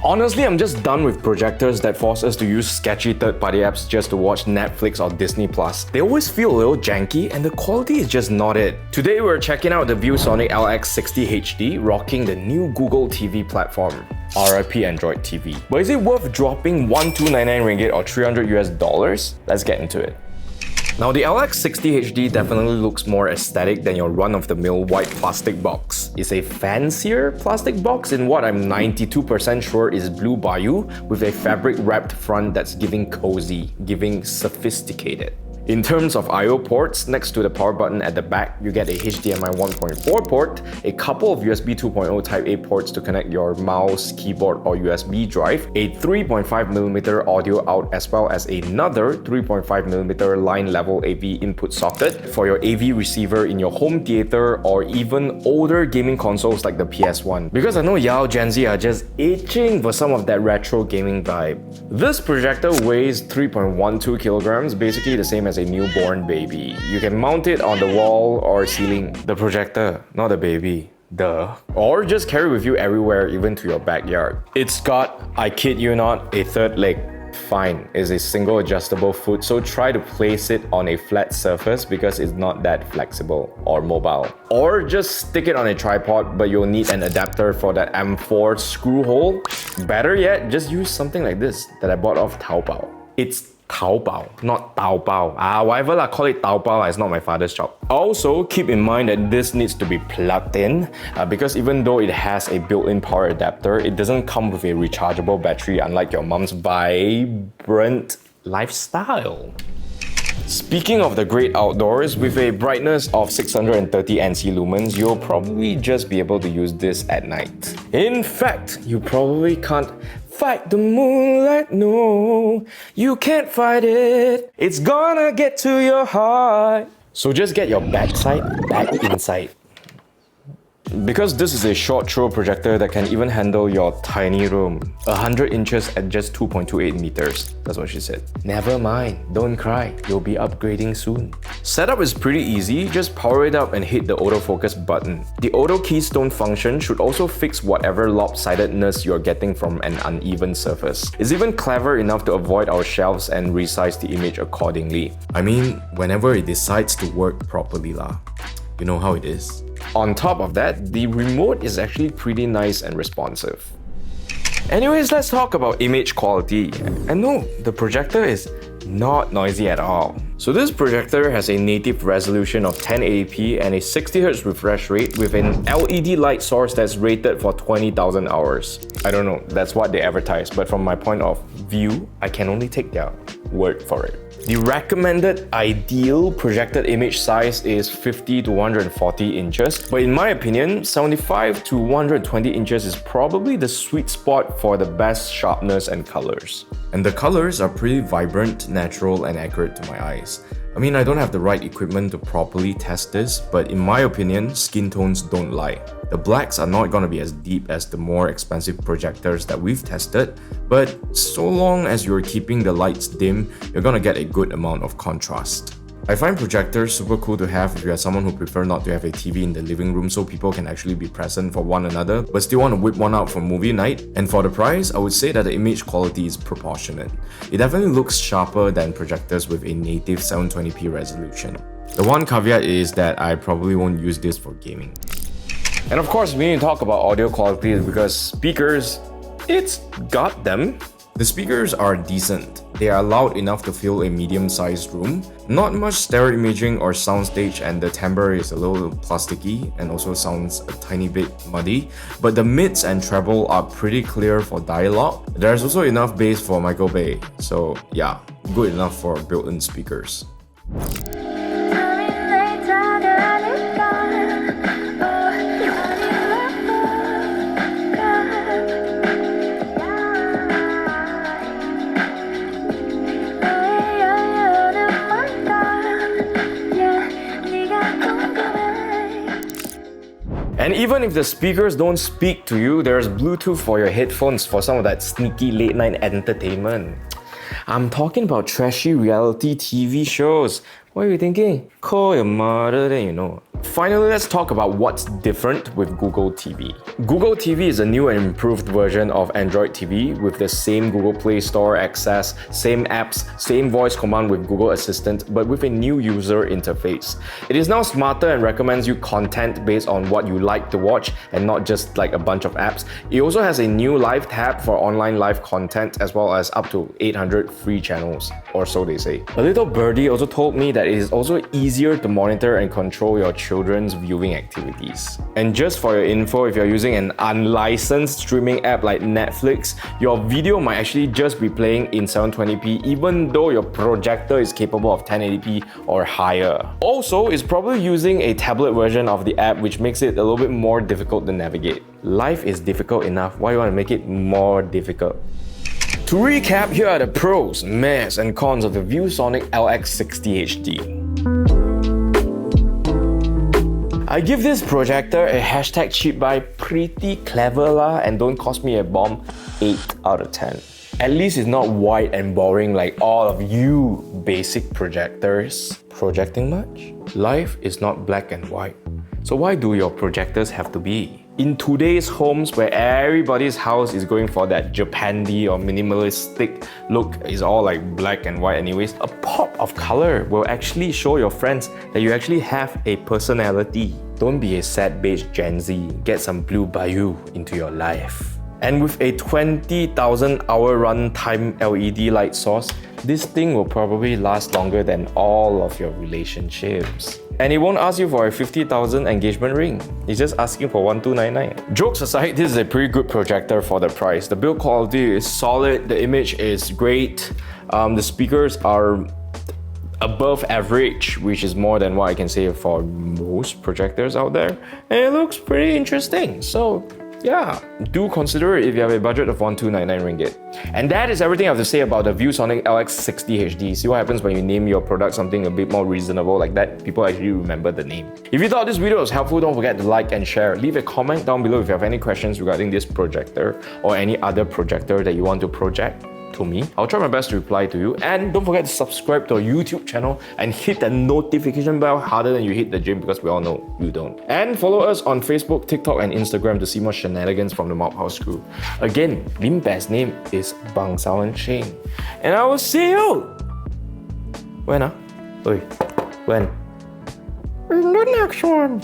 Honestly, I'm just done with projectors that force us to use sketchy third-party apps just to watch Netflix or Disney+. They always feel a little janky and the quality is just not it. Today we're checking out the ViewSonic LX60HD rocking the new Google TV platform. RIP Android TV. But is it worth dropping 1299 ringgit or $300 US? Let's get into it. Now the LX60HD definitely looks more aesthetic than your run-of-the-mill white plastic box. It's a fancier plastic box in what I'm 92% sure is blue bayou with a fabric-wrapped front that's giving cozy, giving sophisticated. In terms of I/O ports, next to the power button at the back, you get a HDMI 1.4 port, a couple of USB 2.0 Type-A ports to connect your mouse, keyboard or USB drive, a 3.5mm audio out as well as another 3.5mm line-level AV input socket for your AV receiver in your home theater or even older gaming consoles like the PS1. Because I know y'all Gen Z are just itching for some of that retro gaming vibe. This projector weighs 3.12 kilograms, basically the same as a newborn baby. You can mount it on the wall or ceiling. The projector, not the baby. Duh. Or just carry with you everywhere, even to your backyard. It's got, I kid you not, a third leg. Fine, it's a single adjustable foot, so try to place it on a flat surface because it's not that flexible or mobile. Or just stick it on a tripod, but you'll need an adapter for that M4 screw hole. Better yet, just use something like this that I bought off Taobao. It's Taobao, not Taobao. Whatever lah, call it Taobao, it's not my father's shop. Also, keep in mind that this needs to be plugged in because even though it has a built-in power adapter, it doesn't come with a rechargeable battery unlike your mom's vibrant lifestyle. Speaking of the great outdoors, with a brightness of 630 NC lumens, you'll probably just be able to use this at night. In fact, you probably can't fight the moonlight, no, you can't fight it. It's gonna get to your heart. So just get your backside back inside. Because this is a short throw projector that can even handle your tiny room. 100 inches at just 2.28 meters. That's what she said. Never mind, don't cry, you'll be upgrading soon. Setup is pretty easy, just power it up and hit the autofocus button. The auto keystone function should also fix whatever lopsidedness you're getting from an uneven surface. It's even clever enough to avoid our shelves and resize the image accordingly. I mean, whenever it decides to work properly lah. You know how it is. On top of that, the remote is actually pretty nice and responsive. Anyways, let's talk about image quality. And no, the projector is not noisy at all. So this projector has a native resolution of 1080p and a 60Hz refresh rate with an LED light source that's rated for 20,000 hours. I don't know, that's what they advertise, but from my point of view, I can only take their word for it. The recommended ideal projected image size is 50 to 140 inches, but in my opinion, 75 to 120 inches is probably the sweet spot for the best sharpness and colors. And the colors are pretty vibrant, natural, and accurate to my eyes. I mean, I don't have the right equipment to properly test this, but in my opinion, skin tones don't lie. The blacks are not gonna be as deep as the more expensive projectors that we've tested, but so long as you're keeping the lights dim, you're gonna get a good amount of contrast. I find projectors super cool to have if you are someone who prefer not to have a TV in the living room so people can actually be present for one another, but still want to whip one out for movie night. And for the price, I would say that the image quality is proportionate. It definitely looks sharper than projectors with a native 720p resolution. The one caveat is that I probably won't use this for gaming. And of course, we need to talk about audio quality because speakers, it's got them. The speakers are decent. They are loud enough to fill a medium-sized room. Not much stereo imaging or soundstage, and the timbre is a little plasticky and also sounds a tiny bit muddy. But the mids and treble are pretty clear for dialogue. There's also enough bass for Michael Bay. So yeah, good enough for built-in speakers. And even if the speakers don't speak to you, there's Bluetooth for your headphones for some of that sneaky late night entertainment. I'm talking about trashy reality TV shows. What are you thinking? Call your mother, then you know. Finally, let's talk about what's different with Google TV. Google TV is a new and improved version of Android TV with the same Google Play Store access, same apps, same voice command with Google Assistant, but with a new user interface. It is now smarter and recommends you content based on what you like to watch and not just like a bunch of apps. It also has a new live tab for online live content as well as up to 800 free channels, or so they say. A little birdie also told me that it is also easier to monitor and control your children's viewing activities. And just for your info, if you're using an unlicensed streaming app like Netflix, your video might actually just be playing in 720p even though your projector is capable of 1080p or higher. Also, it's probably using a tablet version of the app, which makes it a little bit more difficult to navigate. Life is difficult enough, why you want to make it more difficult? To recap, here are the pros, mess and cons of the ViewSonic LX60HD. I give this projector a hashtag cheap buy, pretty clever lah, and don't cost me a bomb, 8 out of 10. At least it's not white and boring like all of you basic projectors. Projecting much? Life is not black and white. So why do your projectors have to be? In today's homes where everybody's house is going for that Japandi or minimalistic look, is all like black and white anyways, a pop of color will actually show your friends that you actually have a personality. Don't be a sad beige Gen Z, get some blue bayou into your life. And with a 20,000 hour runtime LED light source, this thing will probably last longer than all of your relationships. And it won't ask you for a 50,000 engagement ring. It's just asking for 1299. Jokes aside, this is a pretty good projector for the price. The build quality is solid, the image is great, the speakers are above average, which is more than what I can say for most projectors out there. And it looks pretty interesting. So yeah, do consider it if you have a budget of 1299 ringgit. And that is everything I have to say about the ViewSonic LX60HD. See what happens when you name your product something a bit more reasonable like that. People actually remember the name. If you thought this video was helpful, don't forget to like and share. Leave a comment down below if you have any questions regarding this projector or any other projector that you want to project to me. I'll try my best to reply to you. And don't forget to subscribe to our YouTube channel and hit the notification bell harder than you hit the gym, because we all know you don't. And follow us on Facebook, TikTok and Instagram to see more shenanigans from the Mob House crew. Again, Lim Bear's name is Bang Sawan Cheng. And I will see you! When? When? In the next one.